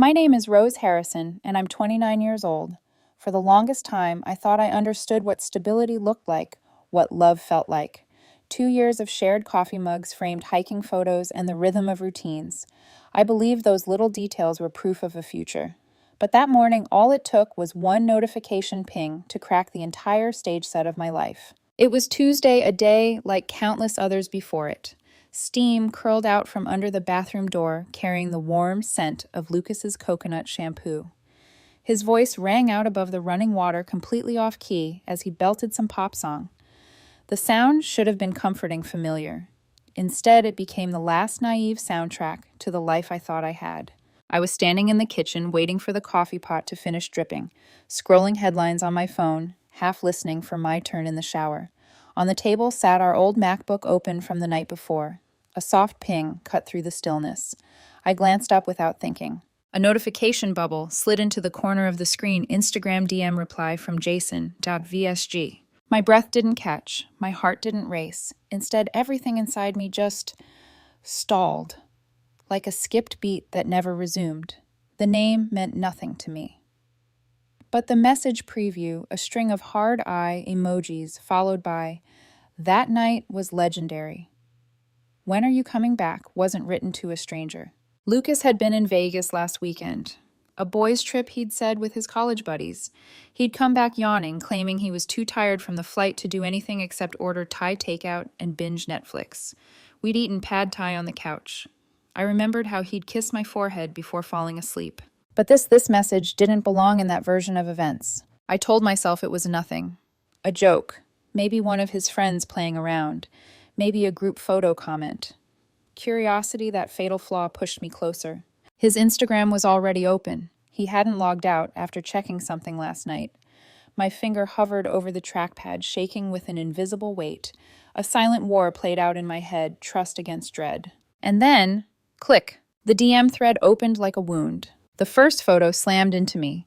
My name is Rose Harrison, and I'm 29 years old. For the longest time, I thought I understood what stability looked like, what love felt like. 2 years of shared coffee mugs framed hiking photos and the rhythm of routines. I believed those little details were proof of a future. But that morning, all it took was one notification ping to crack the entire stage set of my life. It was Tuesday, a day like countless others before it. Steam curled out from under the bathroom door, carrying the warm scent of Lucas's coconut shampoo. His voice rang out above the running water completely off key as he belted some pop song. The sound should have been comforting familiar. Instead, it became the last naive soundtrack to the life I thought I had. I was standing in the kitchen waiting for the coffee pot to finish dripping, scrolling headlines on my phone, half listening for my turn in the shower. On the table sat our old MacBook open from the night before. A soft ping cut through the stillness. I glanced up without thinking. A notification bubble slid into the corner of the screen. Instagram DM reply from Jason.vsg. My breath didn't catch. My heart didn't race. Instead, everything inside me just stalled, like a skipped beat that never resumed. The name meant nothing to me. But the message preview, a string of hard eye emojis followed by, "That night was legendary. When are you coming back?" wasn't written to a stranger. Lucas had been in Vegas last weekend. A boys' trip, he'd said, with his college buddies. He'd come back yawning, claiming he was too tired from the flight to do anything except order Thai takeout and binge Netflix. We'd eaten pad Thai on the couch. I remembered how he'd kiss my forehead before falling asleep. But this message didn't belong in that version of events. I told myself it was nothing. A joke. Maybe one of his friends playing around. Maybe a group photo comment. Curiosity, that fatal flaw, pushed me closer. His Instagram was already open. He hadn't logged out after checking something last night. My finger hovered over the trackpad, shaking with an invisible weight. A silent war played out in my head, trust against dread. And then, click, the DM thread opened like a wound. The first photo slammed into me.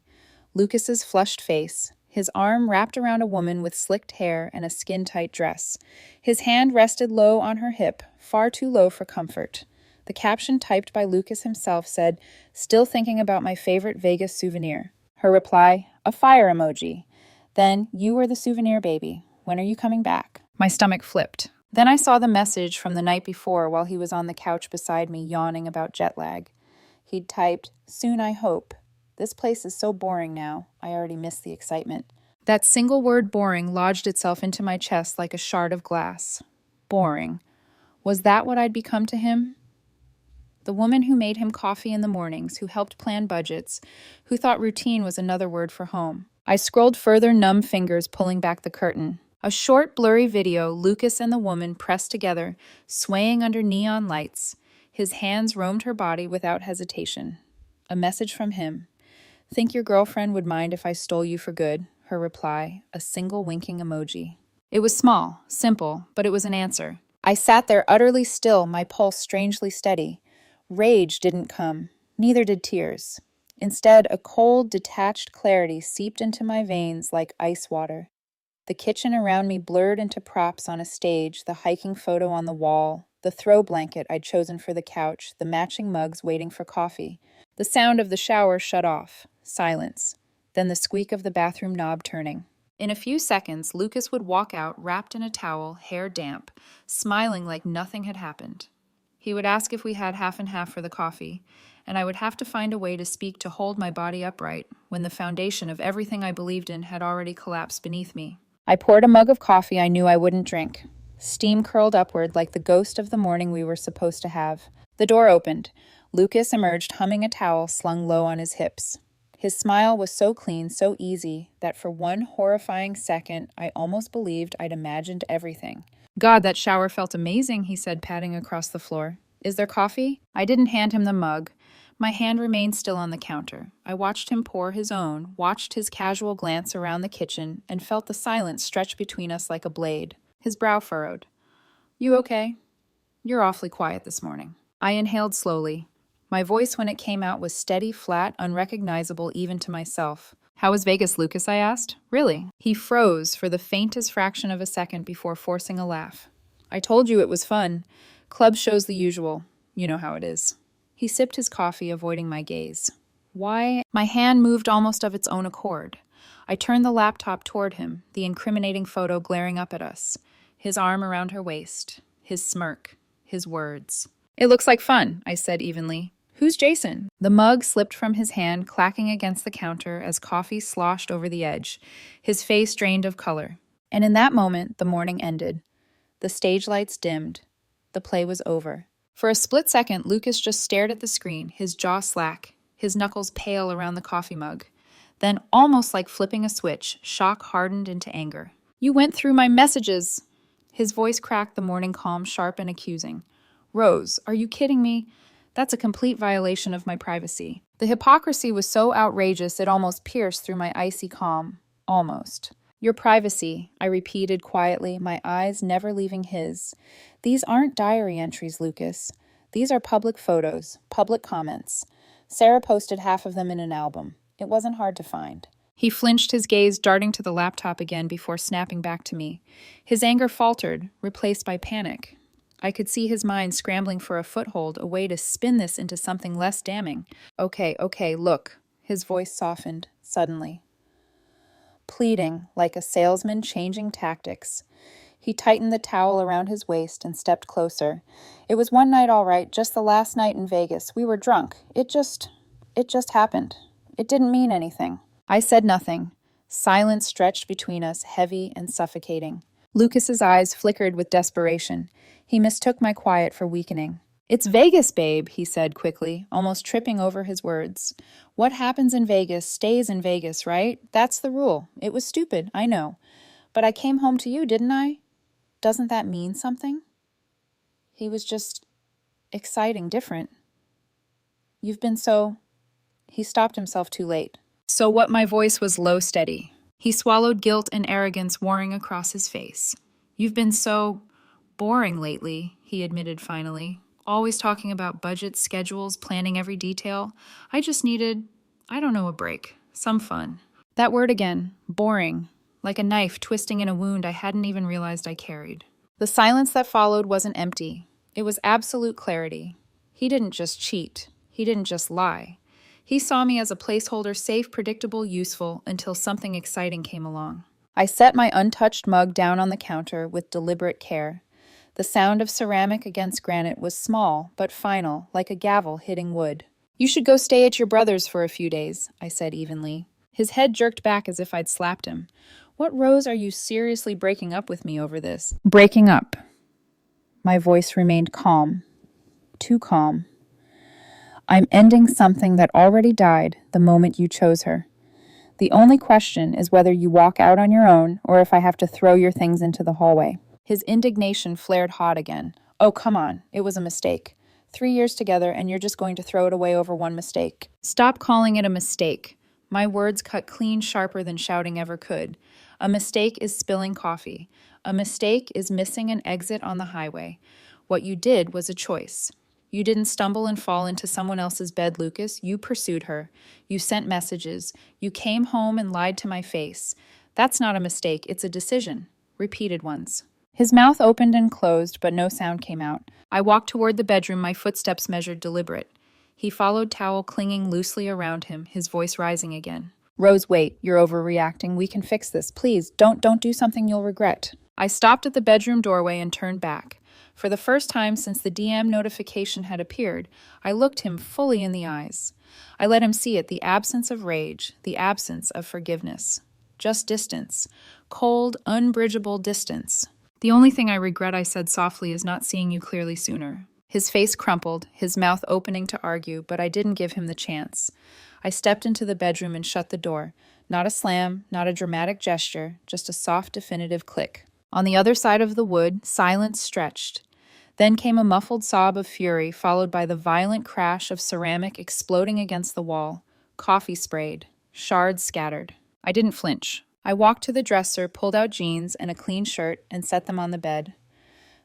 Lucas's flushed face, his arm wrapped around a woman with slicked hair and a skin-tight dress. His hand rested low on her hip, far too low for comfort. The caption typed by Lucas himself said, "Still thinking about my favorite Vegas souvenir." Her reply, a fire emoji. Then, "You were the souvenir, baby. When are you coming back?" My stomach flipped. Then I saw the message from the night before while he was on the couch beside me yawning about jet lag. He'd typed, "Soon I hope. This place is so boring now. I already miss the excitement." That single word boring lodged itself into my chest like a shard of glass. Boring. Was that what I'd become to him? The woman who made him coffee in the mornings, who helped plan budgets, who thought routine was another word for home. I scrolled further, numb fingers pulling back the curtain. A short, blurry video, Lucas and the woman pressed together, swaying under neon lights. His hands roamed her body without hesitation. A message from him. "Think your girlfriend would mind if I stole you for good?" Her reply, a single winking emoji. It was small, simple, but it was an answer. I sat there utterly still, my pulse strangely steady. Rage didn't come, neither did tears. Instead, a cold, detached clarity seeped into my veins like ice water. The kitchen around me blurred into props on a stage, the hiking photo on the wall, the throw blanket I'd chosen for the couch, the matching mugs waiting for coffee. The sound of the shower shut off. Silence. Then the squeak of the bathroom knob turning. In a few seconds, Lucas would walk out wrapped in a towel, hair damp, smiling like nothing had happened. He would ask if we had half and half for the coffee, and I would have to find a way to speak to hold my body upright when the foundation of everything I believed in had already collapsed beneath me. I poured a mug of coffee I knew I wouldn't drink. Steam curled upward like the ghost of the morning we were supposed to have. The door opened. Lucas emerged humming a towel slung low on his hips. His smile was so clean, so easy, that for one horrifying second, I almost believed I'd imagined everything. "God, that shower felt amazing," he said, patting across the floor. "Is there coffee?" I didn't hand him the mug. My hand remained still on the counter. I watched him pour his own, watched his casual glance around the kitchen, and felt the silence stretch between us like a blade. His brow furrowed. "You okay? You're awfully quiet this morning." I inhaled slowly. My voice, when it came out, was steady, flat, unrecognizable even to myself. "How was Vegas, Lucas?" I asked. "Really?" He froze for the faintest fraction of a second before forcing a laugh. "I told you it was fun. Club shows the usual. You know how it is." He sipped his coffee, avoiding my gaze. Why? My hand moved almost of its own accord. I turned the laptop toward him, the incriminating photo glaring up at us. His arm around her waist. His smirk. His words. It looks like fun, I said evenly. Who's Jason? The mug slipped from his hand, clacking against the counter as coffee sloshed over the edge. His face drained of color. And in that moment, the morning ended. The stage lights dimmed. The play was over. For a split second, Lucas just stared at the screen, his jaw slack, his knuckles pale around the coffee mug. Then, almost like flipping a switch, shock hardened into anger. You went through my messages! His voice cracked, the morning calm sharp and accusing. Rose, are you kidding me? That's a complete violation of my privacy. The hypocrisy was so outrageous it almost pierced through my icy calm. Almost. Your privacy, I repeated quietly, my eyes never leaving his. These aren't diary entries, Lucas. These are public photos, public comments. Sarah posted half of them in an album. It wasn't hard to find. He flinched, his gaze darting to the laptop again before snapping back to me. His anger faltered, replaced by panic. I could see his mind scrambling for a foothold, a way to spin this into something less damning. Okay, look. His voice softened, suddenly. Pleading, like a salesman changing tactics. He tightened the towel around his waist and stepped closer. It was one night, all right, just the last night in Vegas. We were drunk. It just happened. It didn't mean anything. I said nothing. Silence stretched between us, heavy and suffocating. Lucas's eyes flickered with desperation. He mistook my quiet for weakening. It's Vegas, babe, he said quickly, almost tripping over his words. What happens in Vegas stays in Vegas, right? That's the rule. It was stupid, I know. But I came home to you, didn't I? Doesn't that mean something? He was just exciting, different. You've been so... He stopped himself too late. So what? My voice was low, steady. He swallowed, guilt and arrogance warring across his face. You've been so boring lately, he admitted finally. Always talking about budgets, schedules, planning every detail. I just needed, a break. Some fun. That word again, boring. Like a knife twisting in a wound I hadn't even realized I carried. The silence that followed wasn't empty. It was absolute clarity. He didn't just cheat. He didn't just lie. He saw me as a placeholder, safe, predictable, useful, until something exciting came along. I set my untouched mug down on the counter with deliberate care. The sound of ceramic against granite was small, but final, like a gavel hitting wood. You should go stay at your brother's for a few days, I said evenly. His head jerked back as if I'd slapped him. What, Rose, are you seriously breaking up with me over this? Breaking up. My voice remained calm. Too calm. I'm ending something that already died the moment you chose her. The only question is whether you walk out on your own or if I have to throw your things into the hallway. His indignation flared hot again. Oh, come on. It was a mistake. 3 years together and you're just going to throw it away over one mistake. Stop calling it a mistake. My words cut clean, sharper than shouting ever could. A mistake is spilling coffee. A mistake is missing an exit on the highway. What you did was a choice. You didn't stumble and fall into someone else's bed, Lucas. You pursued her. You sent messages. You came home and lied to my face. That's not a mistake. It's a decision. Repeated ones. His mouth opened and closed, but no sound came out. I walked toward the bedroom, my footsteps measured, deliberate. He followed, towel clinging loosely around him, his voice rising again. Rose, wait. You're overreacting. We can fix this. Please, don't do something you'll regret. I stopped at the bedroom doorway and turned back. For the first time since the DM notification had appeared, I looked him fully in the eyes. I let him see it, the absence of rage, the absence of forgiveness. Just distance. Cold, unbridgeable distance. The only thing I regret, I said softly, is not seeing you clearly sooner. His face crumpled, his mouth opening to argue, but I didn't give him the chance. I stepped into the bedroom and shut the door. Not a slam, not a dramatic gesture, just a soft, definitive click. On the other side of the wood, silence stretched. Then came a muffled sob of fury, followed by the violent crash of ceramic exploding against the wall. Coffee sprayed. Shards scattered. I didn't flinch. I walked to the dresser, pulled out jeans and a clean shirt, and set them on the bed.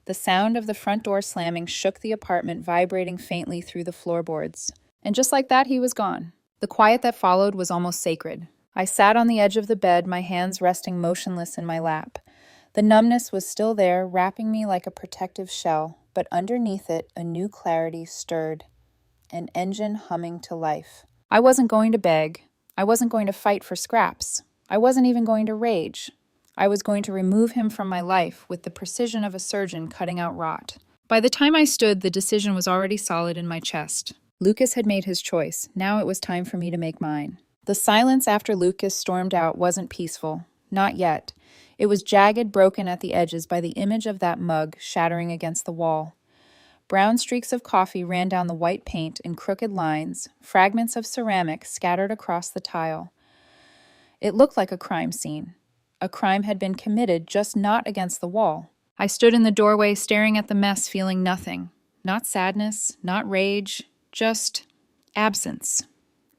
The sound of the front door slamming shook the apartment, vibrating faintly through the floorboards. And just like that, he was gone. The quiet that followed was almost sacred. I sat on the edge of the bed, my hands resting motionless in my lap. The numbness was still there, wrapping me like a protective shell, but underneath it, a new clarity stirred, an engine humming to life. I wasn't going to beg. I wasn't going to fight for scraps. I wasn't even going to rage. I was going to remove him from my life with the precision of a surgeon cutting out rot. By the time I stood, the decision was already solid in my chest. Lucas had made his choice. Now it was time for me to make mine. The silence after Lucas stormed out wasn't peaceful. Not yet. It was jagged, broken at the edges by the image of that mug shattering against the wall. Brown streaks of coffee ran down the white paint in crooked lines, fragments of ceramic scattered across the tile. It looked like a crime scene. A crime had been committed, just not against the wall. I stood in the doorway staring at the mess, feeling nothing. Not sadness, not rage, just absence.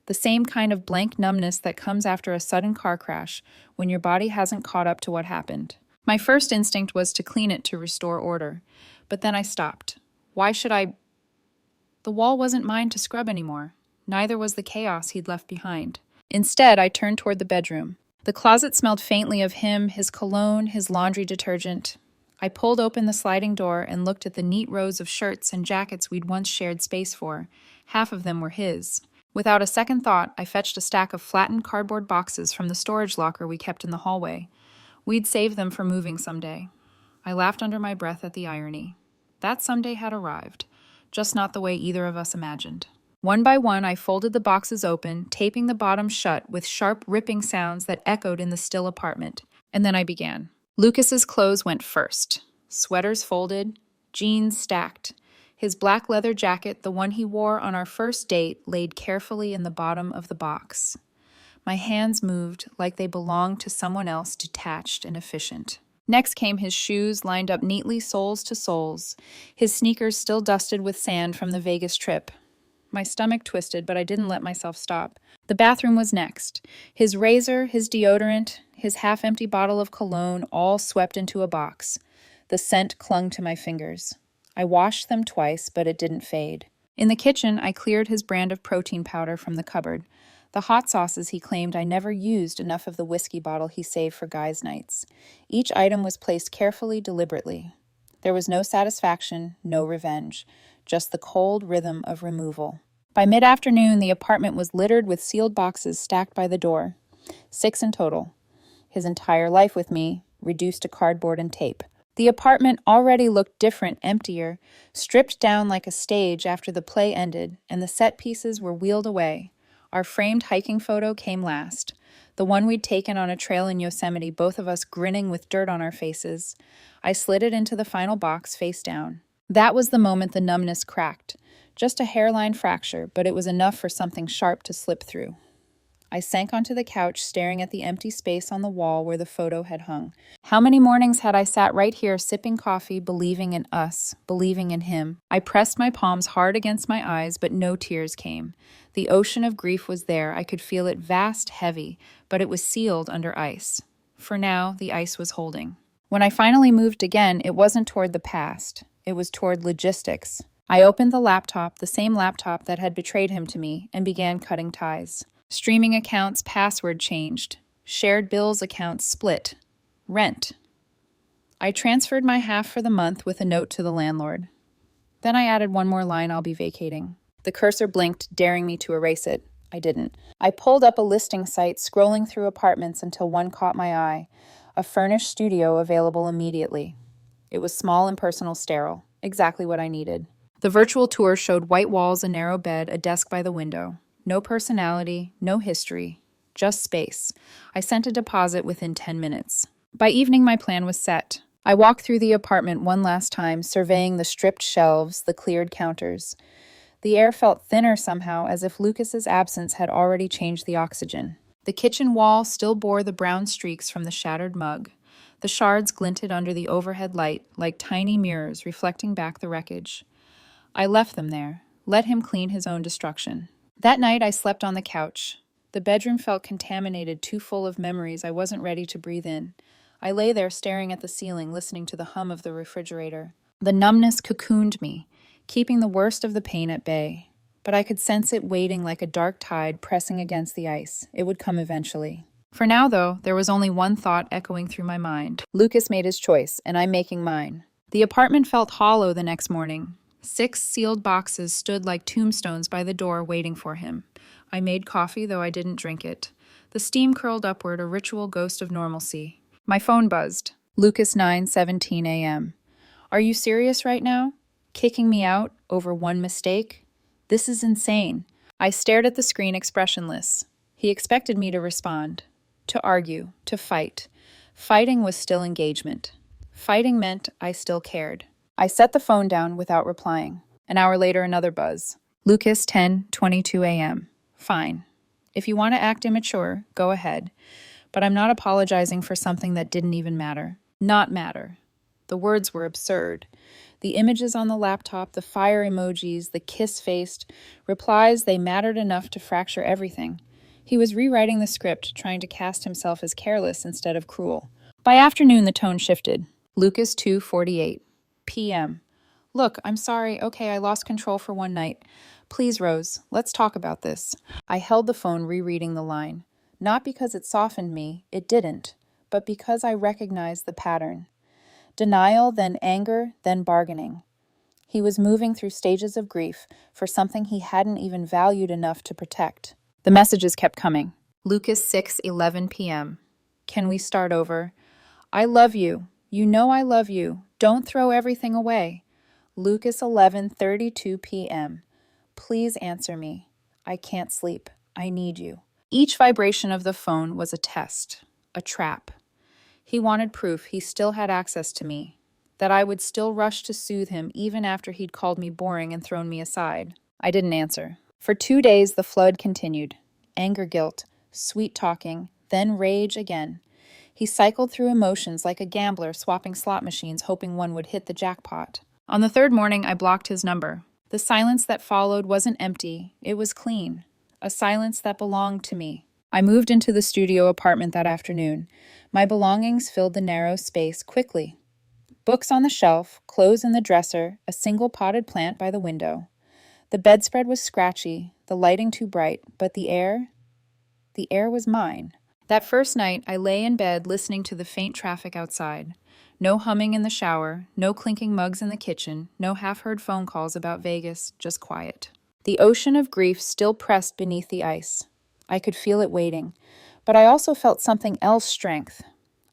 The same kind of blank numbness that comes after a sudden car crash when your body hasn't caught up to what happened. My first instinct was to clean it to restore order, but then I stopped. Why should I? The wall wasn't mine to scrub anymore. Neither was the chaos he'd left behind. Instead, I turned toward the bedroom. The closet smelled faintly of him, his cologne, his laundry detergent. I pulled open the sliding door and looked at the neat rows of shirts and jackets we'd once shared space for. Half of them were his. Without a second thought, I fetched a stack of flattened cardboard boxes from the storage locker we kept in the hallway. We'd save them for moving someday. I laughed under my breath at the irony. That someday had arrived, just not the way either of us imagined. One by one, I folded the boxes open, taping the bottom shut with sharp, ripping sounds that echoed in the still apartment. And then I began. Lucas's clothes went first. Sweaters folded, jeans stacked. His black leather jacket, the one he wore on our first date, laid carefully in the bottom of the box. My hands moved like they belonged to someone else, detached and efficient. Next came his shoes, lined up neatly soles to soles, his sneakers still dusted with sand from the Vegas trip. My stomach twisted, but I didn't let myself stop. The bathroom was next. His razor, his deodorant, his half-empty bottle of cologne, all swept into a box. The scent clung to my fingers. I washed them twice, but it didn't fade. In the kitchen, I cleared his brand of protein powder from the cupboard. The hot sauces he claimed I never used enough of the whiskey bottle he saved for guys' nights. Each item was placed carefully, deliberately. There was no satisfaction, no revenge, just the cold rhythm of removal. By mid-afternoon, the apartment was littered with sealed boxes stacked by the door. 6 in total. His entire life with me, reduced to cardboard and tape. The apartment already looked different, emptier, stripped down like a stage after the play ended, and the set pieces were wheeled away. Our framed hiking photo came last, the one we'd taken on a trail in Yosemite, both of us grinning with dirt on our faces. I slid it into the final box, face down. That was the moment the numbness cracked. Just a hairline fracture, but it was enough for something sharp to slip through. I sank onto the couch, staring at the empty space on the wall where the photo had hung. How many mornings had I sat right here sipping coffee, believing in us, believing in him? I pressed my palms hard against my eyes, but no tears came. The ocean of grief was there. I could feel it vast, heavy, but it was sealed under ice. For now, the ice was holding. When I finally moved again, it wasn't toward the past. It was toward logistics. I opened the laptop, the same laptop that had betrayed him to me, and began cutting ties. Streaming accounts password changed. Shared bills accounts split. Rent. I transferred my half for the month with a note to the landlord. Then I added one more line, I'll be vacating. The cursor blinked, daring me to erase it. I didn't. I pulled up a listing site, scrolling through apartments until one caught my eye. A furnished studio available immediately. It was small and personal, sterile. Exactly what I needed. The virtual tour showed white walls, a narrow bed, a desk by the window. No personality, no history, just space. I sent a deposit within 10 minutes. By evening, my plan was set. I walked through the apartment one last time, surveying the stripped shelves, the cleared counters. The air felt thinner somehow, as if Lucas's absence had already changed the oxygen. The kitchen wall still bore the brown streaks from the shattered mug. The shards glinted under the overhead light, like tiny mirrors reflecting back the wreckage. I left them there, let him clean his own destruction. That night, I slept on the couch. The bedroom felt contaminated, too full of memories I wasn't ready to breathe in. I lay there staring at the ceiling, listening to the hum of the refrigerator. The numbness cocooned me, keeping the worst of the pain at bay. But I could sense it waiting like a dark tide pressing against the ice. It would come eventually. For now, though, there was only one thought echoing through my mind. Lucas made his choice, and I'm making mine. The apartment felt hollow the next morning. 6 sealed boxes stood like tombstones by the door waiting for him. I made coffee, though I didn't drink it. The steam curled upward, a ritual ghost of normalcy. My phone buzzed. Lucas 9:17 a.m. Are you serious right now? Kicking me out over one mistake? This is insane. I stared at the screen expressionless. He expected me to respond, to argue, to fight. Fighting was still engagement. Fighting meant I still cared. I set the phone down without replying. An hour later, another buzz. Lucas 10:22 a.m. Fine. If you want to act immature, go ahead. But I'm not apologizing for something that didn't even matter. Not matter. The words were absurd. The images on the laptop, the fire emojis, the kiss-faced replies, they mattered enough to fracture everything. He was rewriting the script, trying to cast himself as careless instead of cruel. By afternoon, the tone shifted. Lucas 2:48 p.m. Look, I'm sorry. Okay, I lost control for one night. Please, Rose, let's talk about this. I held the phone, rereading the line. Not because it softened me, it didn't, but because I recognized the pattern. Denial, then anger, then bargaining. He was moving through stages of grief for something he hadn't even valued enough to protect. The messages kept coming. Lucas 6:11 p.m. Can we start over? I love you. You know I love you. Don't throw everything away. Lucas 11:32 p.m. Please answer me. I can't sleep. I need you. Each vibration of the phone was a test, a trap. He wanted proof he still had access to me, that I would still rush to soothe him even after he'd called me boring and thrown me aside. I didn't answer. For 2 days, the flood continued. Anger, guilt, sweet talking, then rage again. He cycled through emotions like a gambler swapping slot machines, hoping one would hit the jackpot. On the third morning, I blocked his number. The silence that followed wasn't empty, it was clean. A silence that belonged to me. I moved into the studio apartment that afternoon. My belongings filled the narrow space quickly. Books on the shelf, clothes in the dresser, a single potted plant by the window. The bedspread was scratchy, the lighting too bright, but the air was mine. That first night, I lay in bed listening to the faint traffic outside. No humming in the shower, no clinking mugs in the kitchen, no half-heard phone calls about Vegas, just quiet. The ocean of grief still pressed beneath the ice. I could feel it waiting, but I also felt something else, strength.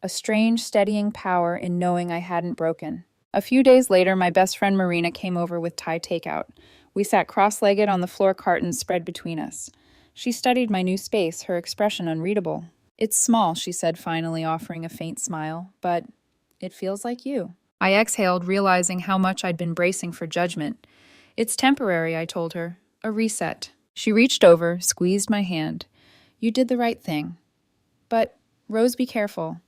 A strange, steadying power in knowing I hadn't broken. A few days later, my best friend Marina came over with Thai takeout. We sat cross-legged on the floor, cartons spread between us. She studied my new space, her expression unreadable. It's small, she said, finally offering a faint smile, but it feels like you. I exhaled, realizing how much I'd been bracing for judgment. It's temporary, I told her. A reset. She reached over, squeezed my hand. You did the right thing. But, Rose, be careful.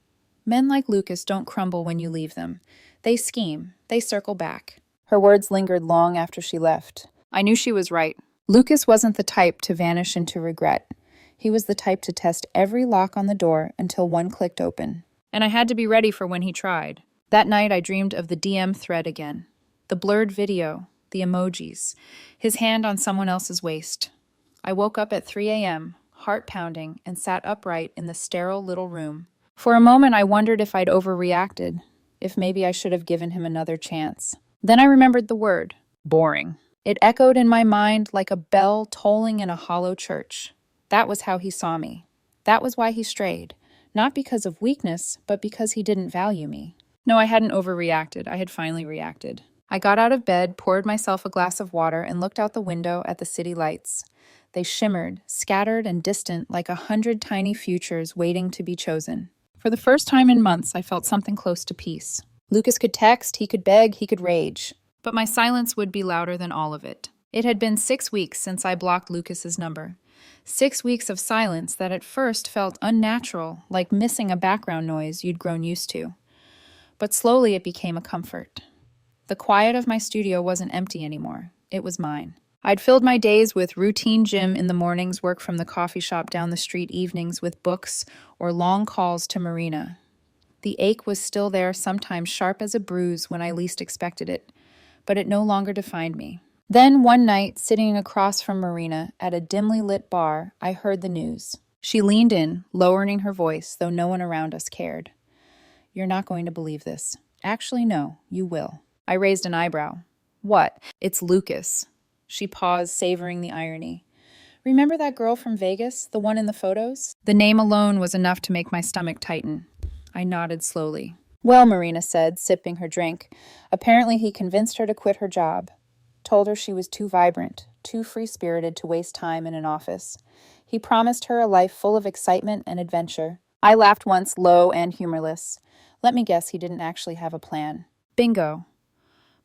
Men like Lucas don't crumble when you leave them. They scheme. They circle back. Her words lingered long after she left. I knew she was right. Lucas wasn't the type to vanish into regret. He was the type to test every lock on the door until one clicked open. And I had to be ready for when he tried. That night, I dreamed of the DM thread again. The blurred video, the emojis, his hand on someone else's waist. I woke up at 3 a.m., heart pounding, and sat upright in the sterile little room. For a moment, I wondered if I'd overreacted, if maybe I should have given him another chance. Then I remembered the word, boring. It echoed in my mind like a bell tolling in a hollow church. That was how he saw me. That was why he strayed. Not because of weakness, but because he didn't value me. No, I hadn't overreacted. I had finally reacted. I got out of bed, poured myself a glass of water, and looked out the window at the city lights. They shimmered, scattered and distant like 100 tiny futures waiting to be chosen. For the first time in months, I felt something close to peace. Lucas could text, he could beg, he could rage. But my silence would be louder than all of it. It had been 6 weeks since I blocked Lucas's number. 6 weeks of silence that at first felt unnatural, like missing a background noise you'd grown used to. But slowly it became a comfort. The quiet of my studio wasn't empty anymore. It was mine. I'd filled my days with routine gym in the mornings, work from the coffee shop down the street evenings with books, or long calls to Marina. The ache was still there, sometimes sharp as a bruise when I least expected it, but it no longer defined me. Then one night, sitting across from Marina at a dimly lit bar, I heard the news. She leaned in, lowering her voice, though no one around us cared. You're not going to believe this. Actually, no, you will. I raised an eyebrow. What? It's Lucas. She paused, savoring the irony. Remember that girl from Vegas, the one in the photos? The name alone was enough to make my stomach tighten. I nodded slowly. Well, Marina said, sipping her drink. Apparently he convinced her to quit her job. Told her she was too vibrant, too free-spirited to waste time in an office. He promised her a life full of excitement and adventure. I laughed once, low and humorless. Let me guess he didn't actually have a plan. Bingo.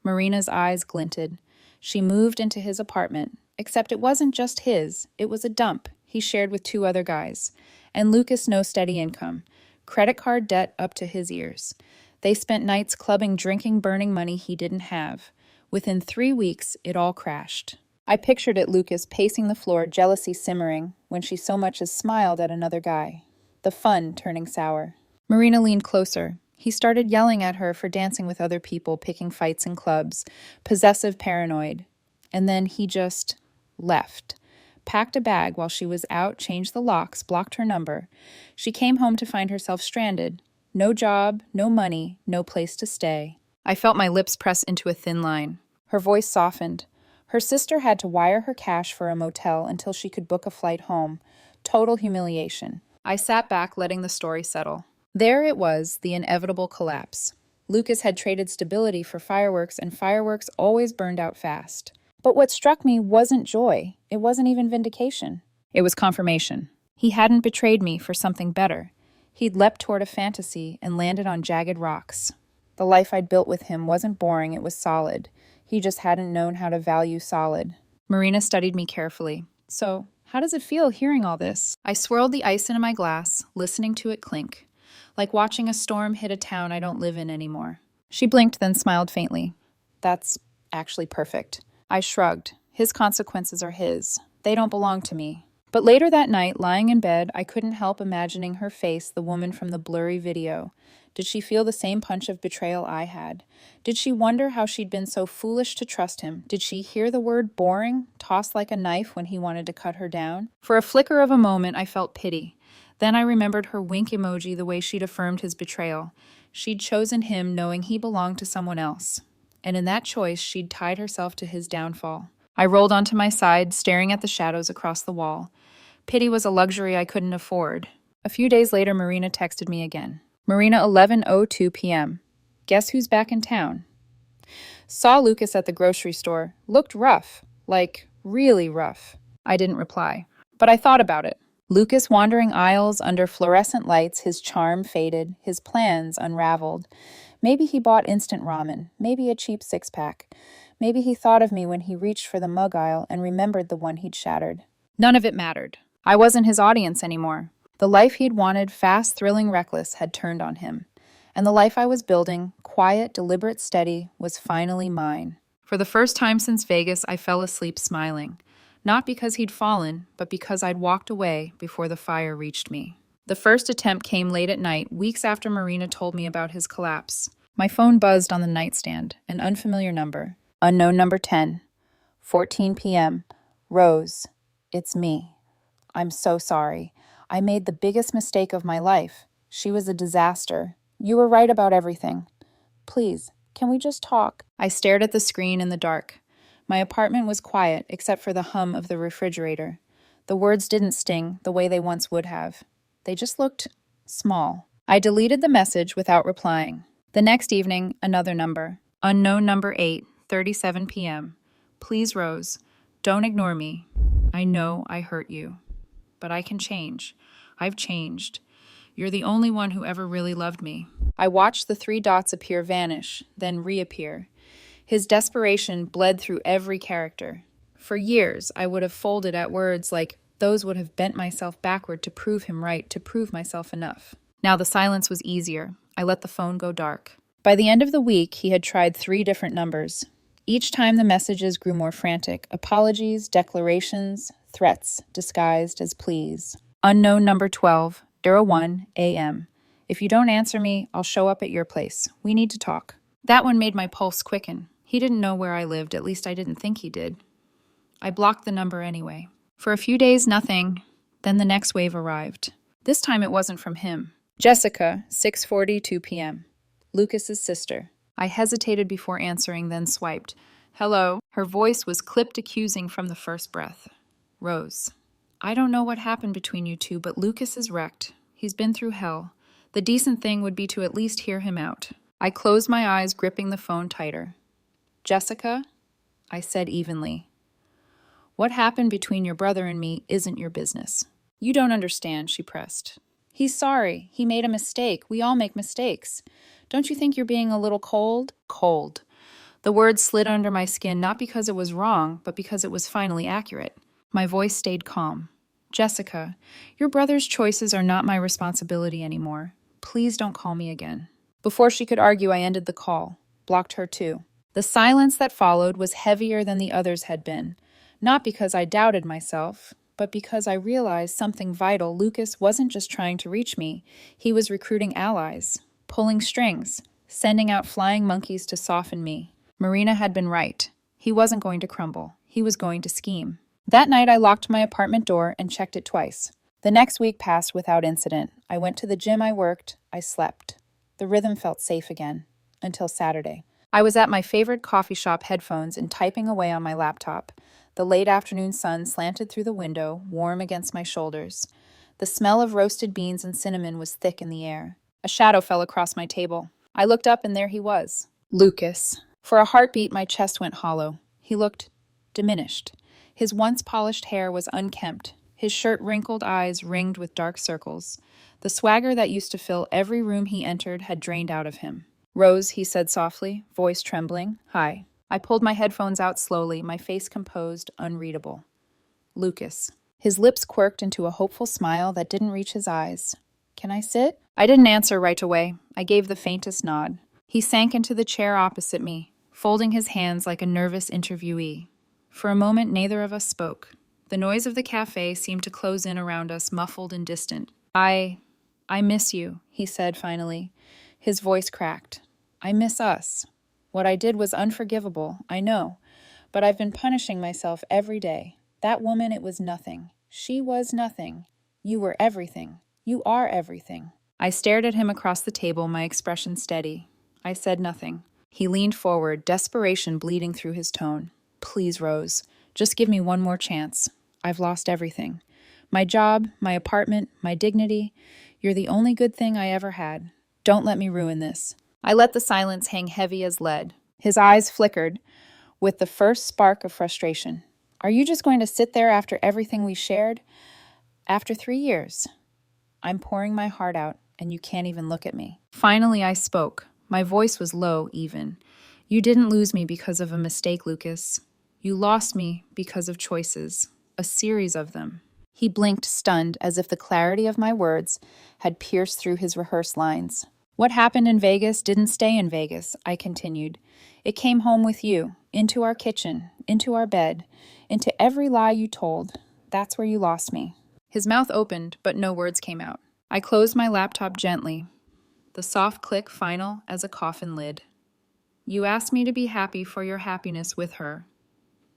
Marina's eyes glinted. She moved into his apartment, except it wasn't just his. It was a dump he shared with 2 other guys. And Lucas no steady income. Credit card debt up to his ears. They spent nights clubbing, drinking, burning money he didn't have. Within 3 weeks, it all crashed. I pictured it Lucas pacing the floor, jealousy simmering, when she so much as smiled at another guy. The fun turning sour. Marina leaned closer. He started yelling at her for dancing with other people, picking fights in clubs, possessive, paranoid. And then he just left. Packed a bag while she was out, changed the locks, blocked her number. She came home to find herself stranded. No job, no money, no place to stay. I felt my lips press into a thin line. Her voice softened. Her sister had to wire her cash for a motel until she could book a flight home. Total humiliation. I sat back, letting the story settle. There it was, the inevitable collapse. Lucas had traded stability for fireworks, and fireworks always burned out fast. But what struck me wasn't joy. It wasn't even vindication. It was confirmation. He hadn't betrayed me for something better. He'd leapt toward a fantasy and landed on jagged rocks. The life I'd built with him wasn't boring, it was solid. He just hadn't known how to value solid. Marina studied me carefully. So, how does it feel hearing all this? I swirled the ice into my glass, listening to it clink. Like watching a storm hit a town I don't live in anymore. She blinked, then smiled faintly. That's actually perfect. I shrugged. His consequences are his. They don't belong to me. But later that night, lying in bed, I couldn't help imagining her face, the woman from the blurry video. Did she feel the same punch of betrayal I had? Did she wonder how she'd been so foolish to trust him? Did she hear the word boring, tossed like a knife when he wanted to cut her down? For a flicker of a moment, I felt pity. Then I remembered her wink emoji, the way she'd affirmed his betrayal. She'd chosen him knowing he belonged to someone else. And in that choice, she'd tied herself to his downfall. I rolled onto my side, staring at the shadows across the wall. Pity was a luxury I couldn't afford. A few days later, Marina texted me again. Marina, 11:02 p.m. Guess who's back in town? Saw Lucas at the grocery store. Looked rough. Like, really rough. I didn't reply. But I thought about it. Lucas wandering aisles under fluorescent lights, his charm faded, his plans unraveled. Maybe he bought instant ramen, maybe a cheap six-pack. Maybe he thought of me when he reached for the mug aisle and remembered the one he'd shattered. None of it mattered. I wasn't his audience anymore. The life he'd wanted, fast, thrilling, reckless, had turned on him. And the life I was building, quiet, deliberate, steady, was finally mine. For the first time since Vegas, I fell asleep smiling. Not because he'd fallen, but because I'd walked away before the fire reached me. The first attempt came late at night, weeks after Marina told me about his collapse. My phone buzzed on the nightstand, an unfamiliar number. Unknown number 10. 14 p.m. Rose, it's me. I'm so sorry. I made the biggest mistake of my life. She was a disaster. You were right about everything. Please, can we just talk? I stared at the screen in the dark. My apartment was quiet, except for the hum of the refrigerator. The words didn't sting the way they once would have. They just looked small. I deleted the message without replying. The next evening, another number. Unknown number 8, 37 p.m. Please, Rose, don't ignore me. I know I hurt you. But I can change. I've changed. You're the only one who ever really loved me. I watched the 3 dots appear, vanish, then reappear. His desperation bled through every character. For years, I would have folded at words like those would have bent myself backward to prove him right, to prove myself enough. Now the silence was easier. I let the phone go dark. By the end of the week, he had tried 3 different numbers. Each time the messages grew more frantic. Apologies, declarations, threats, disguised as pleas. Unknown number 12, 01 a.m. If you don't answer me, I'll show up at your place. We need to talk. That one made my pulse quicken. He didn't know where I lived, at least I didn't think he did. I blocked the number anyway. For a few days, nothing. Then the next wave arrived. This time it wasn't from him. Jessica, 6:42 p.m. Lucas's sister. I hesitated before answering, then swiped. Hello. Her voice was clipped accusing from the first breath. Rose, I don't know what happened between you two, but Lucas is wrecked. He's been through hell. The decent thing would be to at least hear him out. I closed my eyes, gripping the phone tighter. Jessica, I said evenly, what happened between your brother and me isn't your business. You don't understand, she pressed. He's sorry. He made a mistake. We all make mistakes. Don't you think you're being a little cold? Cold. The word slid under my skin, not because it was wrong, but because it was finally accurate. My voice stayed calm. Jessica, your brother's choices are not my responsibility anymore. Please don't call me again. Before she could argue, I ended the call. Blocked her too. The silence that followed was heavier than the others had been. Not because I doubted myself, but because I realized something vital. Lucas wasn't just trying to reach me. He was recruiting allies, pulling strings, sending out flying monkeys to soften me. Marina had been right. He wasn't going to crumble. He was going to scheme. That night, I locked my apartment door and checked it twice. The next week passed without incident. I went to the gym I worked. I slept. The rhythm felt safe again. Until Saturday. I was at my favorite coffee shop headphones and typing away on my laptop. The late afternoon sun slanted through the window, warm against my shoulders. The smell of roasted beans and cinnamon was thick in the air. A shadow fell across my table. I looked up and there he was. Lucas. For a heartbeat, my chest went hollow. He looked diminished. His once polished hair was unkempt. His shirt-wrinkled eyes ringed with dark circles. The swagger that used to fill every room he entered had drained out of him. Rose, he said softly, voice trembling. Hi. I pulled my headphones out slowly, my face composed, unreadable. Lucas. His lips quirked into a hopeful smile that didn't reach his eyes. Can I sit? I didn't answer right away. I gave the faintest nod. He sank into the chair opposite me, folding his hands like a nervous interviewee. For a moment, neither of us spoke. The noise of the cafe seemed to close in around us, muffled and distant. I miss you, he said finally. His voice cracked. I miss us. What I did was unforgivable, I know, but I've been punishing myself every day. That woman, it was nothing. She was nothing. You were everything. You are everything. I stared at him across the table, my expression steady. I said nothing. He leaned forward, desperation bleeding through his tone. Please, Rose, just give me one more chance. I've lost everything. My job, my apartment, my dignity. You're the only good thing I ever had. Don't let me ruin this. I let the silence hang heavy as lead. His eyes flickered with the first spark of frustration. Are you just going to sit there after everything we shared? After 3 years? I'm pouring my heart out, and you can't even look at me. Finally, I spoke. My voice was low, even. You didn't lose me because of a mistake, Lucas. You lost me because of choices. A series of them. He blinked, stunned, as if the clarity of my words had pierced through his rehearsed lines. What happened in Vegas didn't stay in Vegas, I continued. It came home with you, into our kitchen, into our bed, into every lie you told. That's where you lost me. His mouth opened, but no words came out. I closed my laptop gently, the soft click final as a coffin lid. You asked me to be happy for your happiness with her.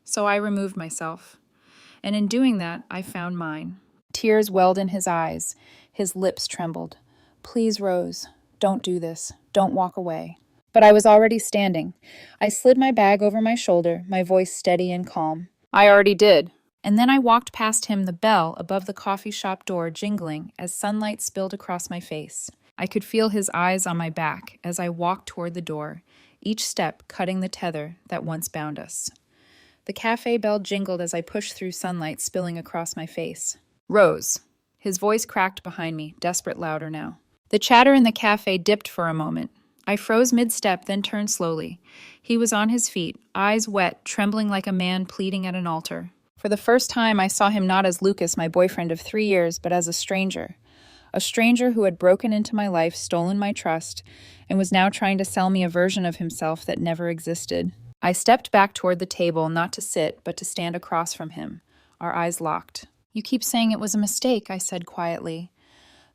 So I removed myself. And in doing that, I found mine. Tears welled in his eyes. His lips trembled. Please, Rose, don't do this. Don't walk away. But I was already standing. I slid my bag over my shoulder, my voice steady and calm. I already did. And then I walked past him, the bell above the coffee shop door jingling as sunlight spilled across my face. I could feel his eyes on my back as I walked toward the door, each step cutting the tether that once bound us. The cafe bell jingled as I pushed through sunlight spilling across my face. Rose. His voice cracked behind me, desperate louder now. The chatter in the cafe dipped for a moment. I froze mid-step, then turned slowly. He was on his feet, eyes wet, trembling like a man pleading at an altar. For the first time, I saw him not as Lucas, my boyfriend of 3 years, but as a stranger. A stranger who had broken into my life, stolen my trust, and was now trying to sell me a version of himself that never existed. I stepped back toward the table, not to sit, but to stand across from him, our eyes locked. You keep saying it was a mistake, I said quietly,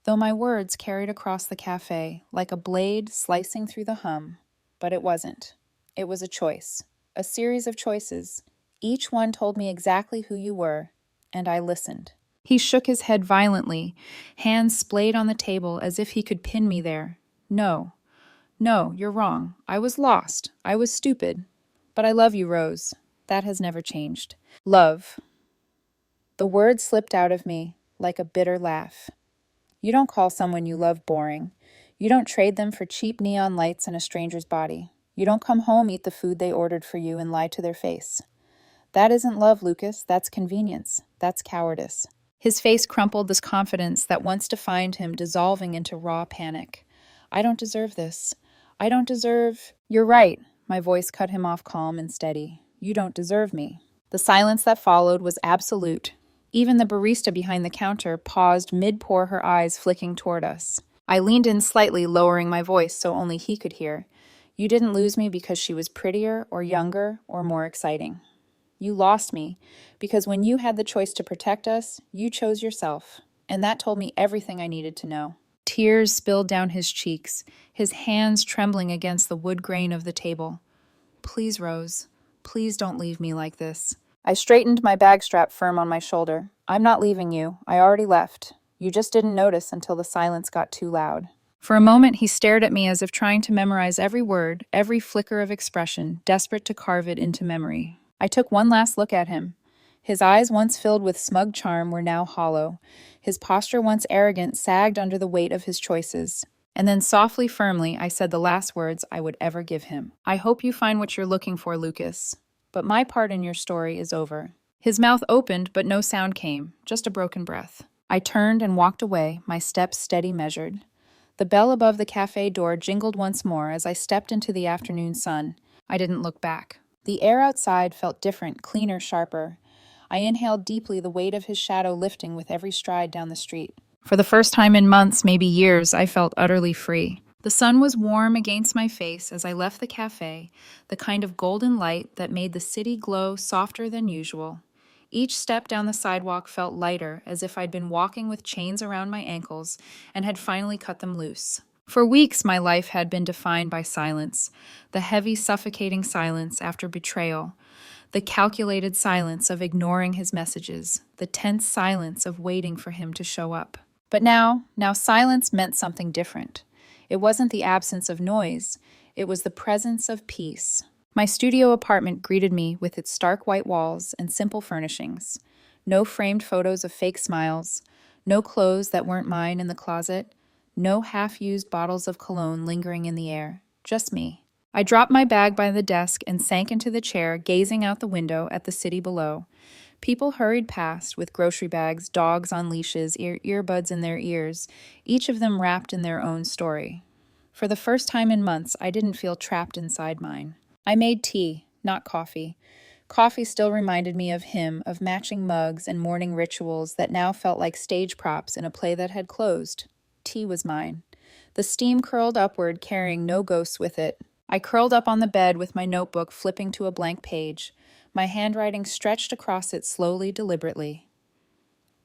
though my words carried across the cafe, like a blade slicing through the hum. But it wasn't. It was a choice. A series of choices. Each one told me exactly who you were, and I listened. He shook his head violently, hands splayed on the table as if he could pin me there. No, you're wrong. I was lost. I was stupid. But I love you, Rose. That has never changed. Love. The word slipped out of me like a bitter laugh. You don't call someone you love boring. You don't trade them for cheap neon lights in a stranger's body. You don't come home, eat the food they ordered for you, and lie to their face. That isn't love, Lucas. That's convenience. That's cowardice. His face crumpled, this confidence that once defined him dissolving into raw panic. I don't deserve this. I don't deserve... You're right. My voice cut him off calm and steady. You don't deserve me. The silence that followed was absolute. Even the barista behind the counter paused mid-pour, her eyes flicking toward us. I leaned in slightly, lowering my voice so only he could hear. You didn't lose me because she was prettier or younger or more exciting. You lost me because when you had the choice to protect us, you chose yourself. And that told me everything I needed to know. Tears spilled down his cheeks, his hands trembling against the wood grain of the table. Please, Rose, please don't leave me like this. I straightened my bag strap firm on my shoulder. I'm not leaving you. I already left. You just didn't notice until the silence got too loud. For a moment, he stared at me as if trying to memorize every word, every flicker of expression, desperate to carve it into memory. I took one last look at him. His eyes, once filled with smug charm, were now hollow. His posture, once arrogant, sagged under the weight of his choices. And then softly, firmly, I said the last words I would ever give him. I hope you find what you're looking for, Lucas. But my part in your story is over. His mouth opened, but no sound came, just a broken breath. I turned and walked away, my steps steady, measured. The bell above the cafe door jingled once more as I stepped into the afternoon sun. I didn't look back. The air outside felt different, cleaner, sharper. I inhaled deeply, the weight of his shadow lifting with every stride down the street. For the first time in months, maybe years, I felt utterly free. The sun was warm against my face as I left the cafe, the kind of golden light that made the city glow softer than usual. Each step down the sidewalk felt lighter, as if I'd been walking with chains around my ankles and had finally cut them loose. For weeks, my life had been defined by silence, the heavy, suffocating silence after betrayal, the calculated silence of ignoring his messages, the tense silence of waiting for him to show up. But now silence meant something different. It wasn't the absence of noise, it was the presence of peace. My studio apartment greeted me with its stark white walls and simple furnishings. No framed photos of fake smiles, no clothes that weren't mine in the closet, no half-used bottles of cologne lingering in the air. Just me. I dropped my bag by the desk and sank into the chair, gazing out the window at the city below. People hurried past with grocery bags, dogs on leashes, earbuds in their ears, each of them wrapped in their own story. For the first time in months, I didn't feel trapped inside mine. I made tea, not coffee. Coffee still reminded me of him, of matching mugs and morning rituals that now felt like stage props in a play that had closed. Tea was mine. The steam curled upward, carrying no ghosts with it. I curled up on the bed with my notebook flipping to a blank page, my handwriting stretched across it slowly, deliberately.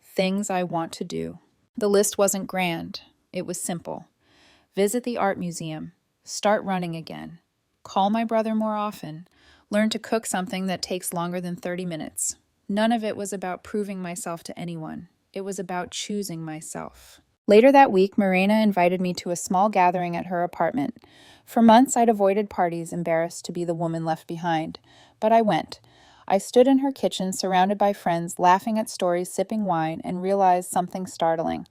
Things I want to do. The list wasn't grand. It was simple. Visit the art museum. Start running again. Call my brother more often. Learn to cook something that takes longer than 30 minutes. None of it was about proving myself to anyone. It was about choosing myself. Later that week, Marina invited me to a small gathering at her apartment. For months, I'd avoided parties, embarrassed to be the woman left behind. But I went. I stood in her kitchen, surrounded by friends, laughing at stories, sipping wine, and realized something startling.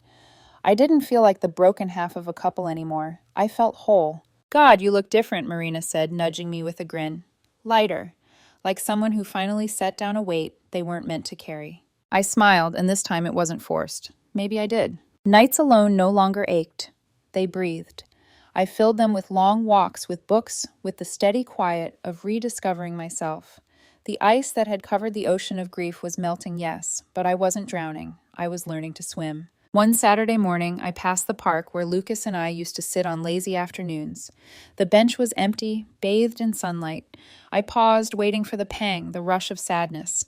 I didn't feel like the broken half of a couple anymore. I felt whole. God, you look different, Marina said, nudging me with a grin. Lighter, like someone who finally set down a weight they weren't meant to carry. I smiled, and this time it wasn't forced. Maybe I did. Nights alone no longer ached. They breathed. I filled them with long walks, with books, with the steady quiet of rediscovering myself. The ice that had covered the ocean of grief was melting, yes, but I wasn't drowning. I was learning to swim. One Saturday morning, I passed the park where Lucas and I used to sit on lazy afternoons. The bench was empty, bathed in sunlight. I paused, waiting for the pang, the rush of sadness.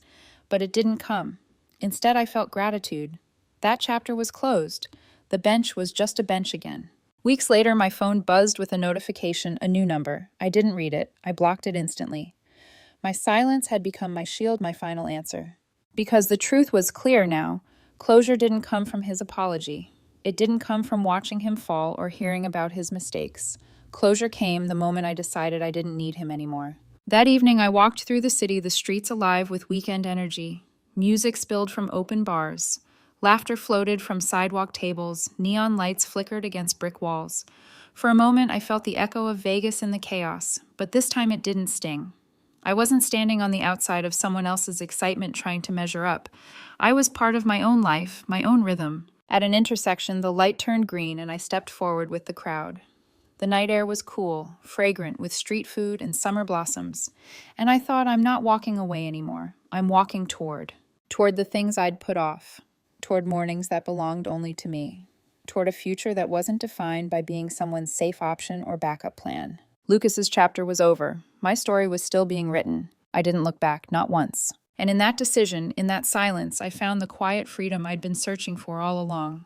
But it didn't come. Instead, I felt gratitude. That chapter was closed. The bench was just a bench again. Weeks later, my phone buzzed with a notification, a new number. I didn't read it. I blocked it instantly. My silence had become my shield, my final answer. Because the truth was clear now. Closure didn't come from his apology. It didn't come from watching him fall or hearing about his mistakes. Closure came the moment I decided I didn't need him anymore. That evening, I walked through the city, the streets alive with weekend energy. Music spilled from open bars. Laughter floated from sidewalk tables. Neon lights flickered against brick walls. For a moment, I felt the echo of Vegas in the chaos, but this time it didn't sting. I wasn't standing on the outside of someone else's excitement trying to measure up. I was part of my own life, my own rhythm. At an intersection, the light turned green and I stepped forward with the crowd. The night air was cool, fragrant with street food and summer blossoms, and I thought, I'm not walking away anymore. I'm walking toward the things I'd put off, toward mornings that belonged only to me, toward a future that wasn't defined by being someone's safe option or backup plan. Lucas's chapter was over. My story was still being written. I didn't look back, not once. And in that decision, in that silence, I found the quiet freedom I'd been searching for all along.